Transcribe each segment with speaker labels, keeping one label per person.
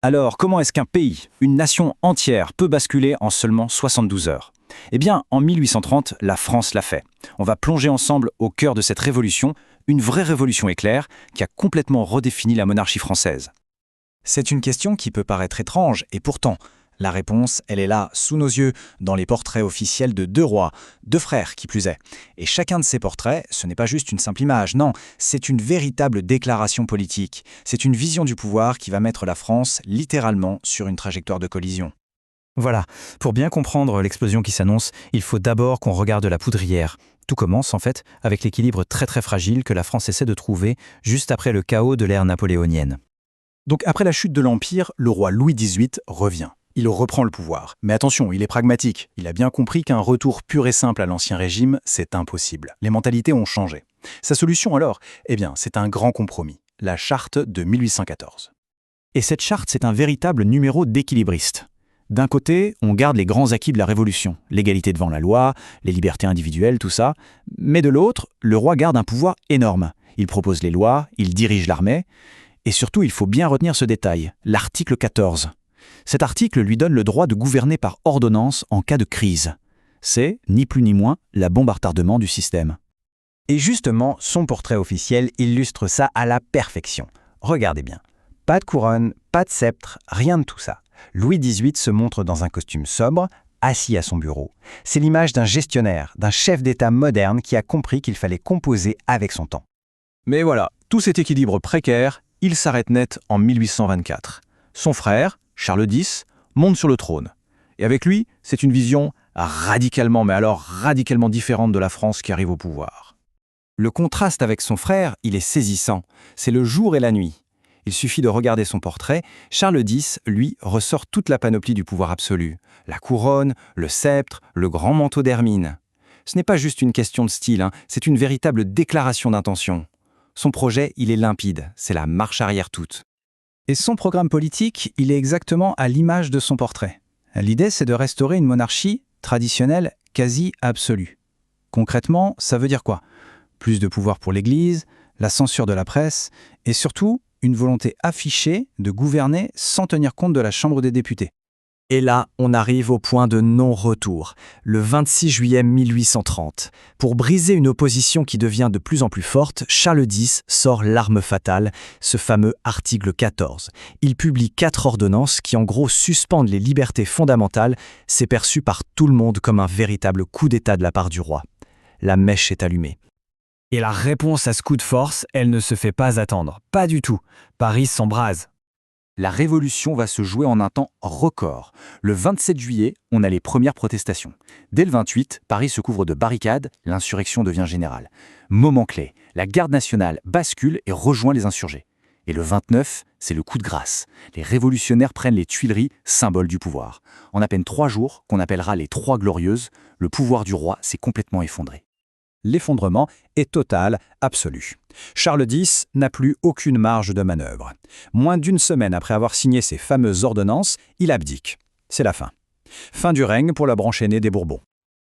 Speaker 1: Alors, comment est-ce qu'un pays, une nation entière, peut basculer en seulement 72 heures? Eh bien, en 1830, la France l'a fait. On va plonger ensemble au cœur de cette révolution, une vraie révolution éclair qui a complètement redéfini la monarchie française.
Speaker 2: C'est une question qui peut paraître étrange, et pourtant, la réponse, elle est là, sous nos yeux, dans les portraits officiels de deux rois, deux frères qui plus est. Et chacun de ces portraits, ce n'est pas juste une simple image, non, c'est une véritable déclaration politique. C'est une vision du pouvoir qui va mettre la France littéralement sur une trajectoire de collision.
Speaker 3: Voilà, pour bien comprendre l'explosion qui s'annonce, il faut d'abord qu'on regarde la poudrière. Tout commence en fait avec l'équilibre très très fragile que la France essaie de trouver juste après le chaos de l'ère napoléonienne.
Speaker 1: Donc après la chute de l'Empire, le roi Louis XVIII revient. Il reprend le pouvoir. Mais attention, il est pragmatique. Il a bien compris qu'un retour pur et simple à l'ancien régime, c'est impossible. Les mentalités ont changé. Sa solution alors, eh bien, c'est un grand compromis. La charte de 1814.
Speaker 3: Et cette charte, c'est un véritable numéro d'équilibriste. D'un côté, on garde les grands acquis de la Révolution, l'égalité devant la loi, les libertés individuelles, tout ça. Mais de l'autre, le roi garde un pouvoir énorme. Il propose les lois, il dirige l'armée. Et surtout, il faut bien retenir ce détail, l'article 14. Cet article lui donne le droit de gouverner par ordonnance en cas de crise. C'est, ni plus ni moins, la bombe à retardement du système.
Speaker 2: Et justement, son portrait officiel illustre ça à la perfection. Regardez bien. Pas de couronne, pas de sceptre, rien de tout ça. Louis XVIII se montre dans un costume sobre, assis à son bureau. C'est l'image d'un gestionnaire, d'un chef d'État moderne qui a compris qu'il fallait composer avec son temps.
Speaker 1: Mais voilà, tout cet équilibre précaire, il s'arrête net en 1824. Son frère, Charles X, monte sur le trône. Et avec lui, c'est une vision radicalement, mais alors radicalement différente de la France qui arrive au pouvoir.
Speaker 2: Le contraste avec son frère, il est saisissant. C'est le jour et la nuit. Il suffit de regarder son portrait. Charles X, lui, ressort toute la panoplie du pouvoir absolu. La couronne, le sceptre, le grand manteau d'hermine. Ce n'est pas juste une question de style, c'est une véritable déclaration d'intention. Son projet, il est limpide, c'est la marche arrière toute. Et son programme politique, il est exactement à l'image de son portrait. L'idée, c'est de restaurer une monarchie traditionnelle quasi absolue. Concrètement, ça veut dire quoi? Plus de pouvoir pour l'Église, la censure de la presse, et surtout, une volonté affichée de gouverner sans tenir compte de la Chambre des députés. Et là, on arrive au point de non-retour, le 26 juillet 1830. Pour briser une opposition qui devient de plus en plus forte, Charles X sort l'arme fatale, ce fameux article 14. Il publie 4 ordonnances qui en gros suspendent les libertés fondamentales. C'est perçu par tout le monde comme un véritable coup d'État de la part du roi. La mèche est allumée.
Speaker 3: Et la réponse à ce coup de force, elle ne se fait pas attendre. Pas du tout. Paris s'embrase.
Speaker 1: La révolution va se jouer en un temps record. Le 27 juillet, on a les premières protestations. Dès le 28, Paris se couvre de barricades, l'insurrection devient générale. Moment clé, la garde nationale bascule et rejoint les insurgés. Et le 29, c'est le coup de grâce. Les révolutionnaires prennent les Tuileries, symbole du pouvoir. En à peine 3 jours, qu'on appellera les 3 Glorieuses, le pouvoir du roi s'est complètement effondré. L'effondrement est total, absolu. Charles X n'a plus aucune marge de manœuvre. Moins d'une semaine après avoir signé ces fameuses ordonnances, il abdique. C'est la fin. Fin du règne pour la branche aînée des Bourbons.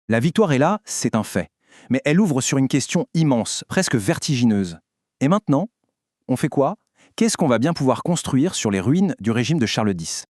Speaker 1: La victoire est là, c'est un fait. Mais elle ouvre sur une question immense, presque vertigineuse. Et maintenant, on fait quoi? Qu'est-ce qu'on va bien pouvoir construire sur les ruines du régime de Charles X?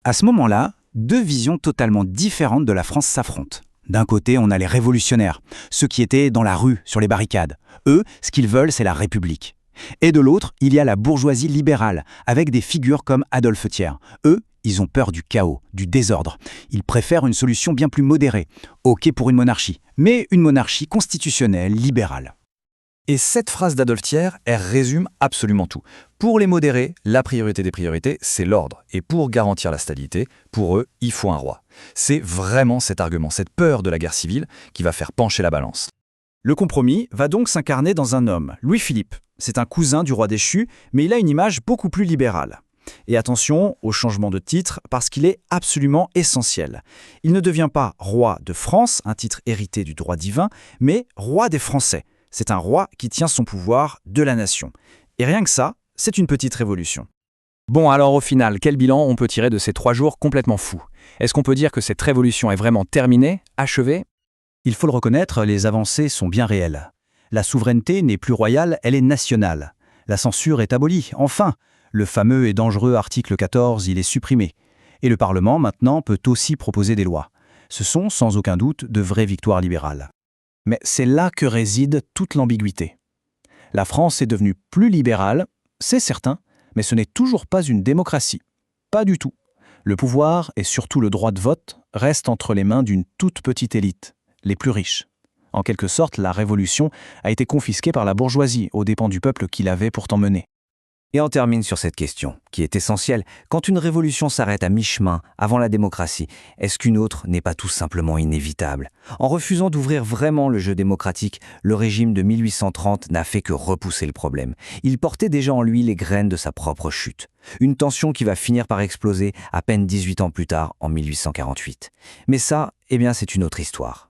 Speaker 2: À ce moment-là, 2 visions totalement différentes de la France s'affrontent. D'un côté, on a les révolutionnaires, ceux qui étaient dans la rue, sur les barricades. Eux, ce qu'ils veulent, c'est la République. Et de l'autre, il y a la bourgeoisie libérale, avec des figures comme Adolphe Thiers. Eux, ils ont peur du chaos, du désordre. Ils préfèrent une solution bien plus modérée. OK pour une monarchie, mais une monarchie constitutionnelle, libérale.
Speaker 1: Et cette phrase d'Adolphe Thiers, elle résume absolument tout. Pour les modérés, la priorité des priorités, c'est l'ordre. Et pour garantir la stabilité, pour eux, il faut un roi. C'est vraiment cet argument, cette peur de la guerre civile, qui va faire pencher la balance. Le compromis va donc s'incarner dans un homme, Louis-Philippe. C'est un cousin du roi déchu, mais il a une image beaucoup plus libérale. Et attention au changement de titre, parce qu'il est absolument essentiel. Il ne devient pas roi de France, un titre hérité du droit divin, mais roi des Français. C'est un roi qui tient son pouvoir de la nation. Et rien que ça, c'est une petite révolution. Bon, alors au final, quel bilan on peut tirer de ces 3 jours complètement fous? Est-ce qu'on peut dire que cette révolution est vraiment terminée, achevée?
Speaker 2: Il faut le reconnaître, les avancées sont bien réelles. La souveraineté n'est plus royale, elle est nationale. La censure est abolie, enfin. Le fameux et dangereux article 14, il est supprimé. Et le Parlement, maintenant, peut aussi proposer des lois. Ce sont, sans aucun doute, de vraies victoires libérales. Mais c'est là que réside toute l'ambiguïté. La France est devenue plus libérale, c'est certain, mais ce n'est toujours pas une démocratie. Pas du tout. Le pouvoir, et surtout le droit de vote, restent entre les mains d'une toute petite élite, les plus riches. En quelque sorte, la Révolution a été confisquée par la bourgeoisie, aux dépens du peuple qui l'avait pourtant menée.
Speaker 4: Et on termine sur cette question, qui est essentielle. Quand une révolution s'arrête à mi-chemin, avant la démocratie, est-ce qu'une autre n'est pas tout simplement inévitable? En refusant d'ouvrir vraiment le jeu démocratique, le régime de 1830 n'a fait que repousser le problème. Il portait déjà en lui les graines de sa propre chute. Une tension qui va finir par exploser à peine 18 ans plus tard, en 1848. Mais ça, c'est une autre histoire.